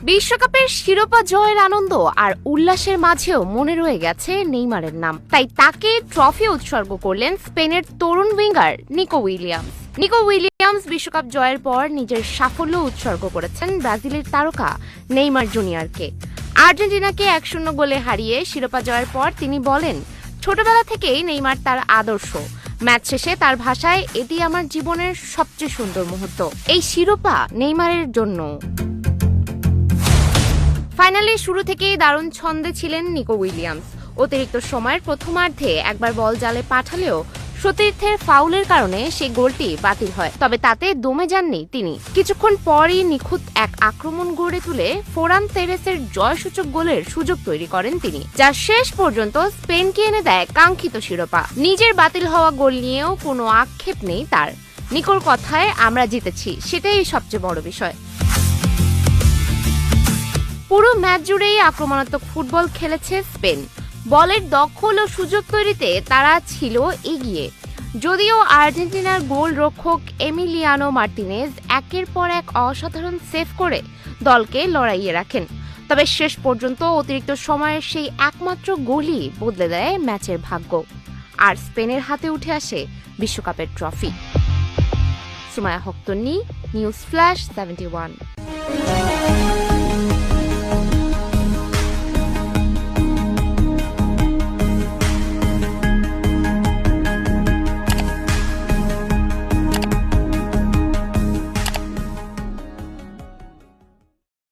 বিশ্বকাপের শিরোপা জয়ের আনন্দ আর উল্লাসের মাঝেও মনে রয়ে গেছে নেইমারের নাম। তাই তাকে ট্রফি উৎসর্গ করলেন স্পেনের তরুণ winger Nico Williams. Nico Williams বিশ্বকাপ জয়ের পর নিজের সাফল্য উৎসর্গ করেছেন ব্রাজিলের তারকা নেইমার জুনিয়রকে। আর্জেন্টিনাকে 1-0 গোলে হারিয়ে শিরোপা জয়ের পর তিনি বলেন, ছোটবেলা থেকেই নেইমার তার আদর্শ। ম্যাচ শেষে তার ভাষায়, এটি আমার জীবনের সবচেয়ে সুন্দর মুহূর্ত। এই শিরোপা নেইমারের জন্য। ফাইনালে শুরু থেকেই দারুণ ছন্দে ছিলেন নিকো উইলিয়ামস। অতিরিক্ত সময়ের প্রথমার্ধে একবার বল জালে পাঠালেও সতীর্থের ফাউলের কারণে সেই গোলটি বাতিল হয়। তবে তাতে দমে যাননি তিনি। কিছুক্ষণ পরই নিখুঁত এক আক্রমণ গড়ে তুলে ফোরান তেরেসের জয়সূচক গোলের সুযোগ তৈরি করেন তিনি, যা শেষ পর্যন্ত স্পেনকে এনে দেয় কাঙ্ক্ষিত শিরোপা। নিজের বাতিল হওয়া গোল নিয়েও কোনো আক্ষেপ নেই তার। নিকোর কথায়, আমরা জিতেছি, সেটাই সবচেয়ে বড় বিষয়। পুরো ম্যাচ জুড়েই আক্রমণাত্মক ফুটবল খেলেছে স্পেন। বলের দখল ও সুযোগ তৈরিতে তারা ছিল এগিয়ে। যদিও আর্জেন্টিনার গোল রক্ষক এমিলিয়ানো মার্টিনেজ একের পর এক অসাধারণ সেভ করে দলকে লড়াইয়ে রাখেন, তবে শেষ পর্যন্ত অতিরিক্ত সময়ের সেই একমাত্র গোলই বদলে দেয় ম্যাচের ভাগ্য। আর স্পেনের হাতে উঠে আসে বিশ্বকাপের ট্রফি। সুমায়া হক তন্নি, নিউজ ফ্ল্যাশ 71।